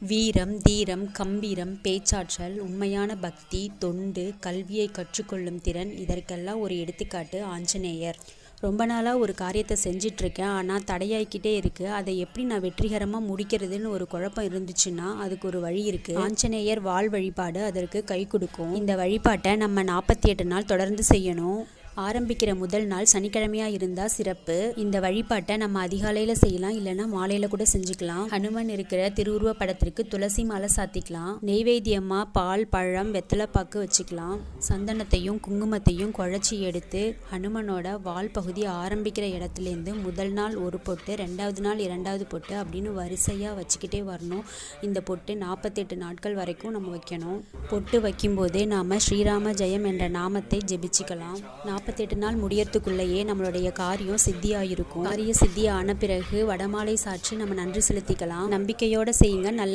வீரம், தீரம், கம்பீரம், பேச்சாற்றல், உண்மையான பக்தி, தொண்டு, கல்வியை கற்றுக்கொள்ளும் திறன் இதற்கெல்லாம் ஒரு எடுத்துக்காட்டு ஆஞ்சநேயர். ரொம்ப நாளாக ஒரு காரியத்தை செஞ்சிட்ருக்கேன், ஆனால் தடையாகிக்கிட்டே இருக்குது. அதை எப்படி நான் வெற்றிகரமாக முடிக்கிறதுன்னு ஒரு குழப்பம் இருந்துச்சுன்னா அதுக்கு ஒரு வழி இருக்குது. ஆஞ்சநேயர் வாள் வழிபாடு அதற்கு கை கொடுக்கும். இந்த வழிபாட்டை நம்ம 48 நாள் தொடர்ந்து செய்யணும். ஆரம்பிக்கிற முதல் நாள் சனிக்கிழமையாக இருந்தால் சிறப்பு. இந்த வழிபாட்டை நம்ம அதிகாலையில் செய்யலாம், இல்லைன்னா மாலையில் கூட செஞ்சுக்கலாம். ஹனுமன் இருக்கிற திருவுருவ படத்திற்கு துளசி மாலை சாத்திக்கலாம். நெய்வேத்தியமாக பால், பழம், வெத்தலைப்பாக்கு வச்சுக்கலாம். சந்தனத்தையும் குங்குமத்தையும் குழச்சி எடுத்து ஹனுமனோட வால் பகுதி ஆரம்பிக்கிற இடத்துலேருந்து முதல் நாள் ஒரு பொட்டு, 2வது நாள் 2வது பொட்டு அப்படின்னு வரிசையாக வச்சுக்கிட்டே வரணும். இந்த பொட்டு 48 நாட்கள் வரைக்கும் நம்ம வைக்கணும். பொட்டு வைக்கும்போதே நாம் ஸ்ரீராம ஜெயம் என்ற நாமத்தை ஜெபிச்சுக்கலாம். 48 நாள் முடியறதுக்குள்ளேயே நம்மளுடைய காரியம் சித்தியாயிருக்கும். காரிய சித்தி ஆன பிறகு வடமாலை சாற்றி நம்ம நன்றி செலுத்திக்கலாம். நம்பிக்கையோடு செய்யுங்க, நல்லது.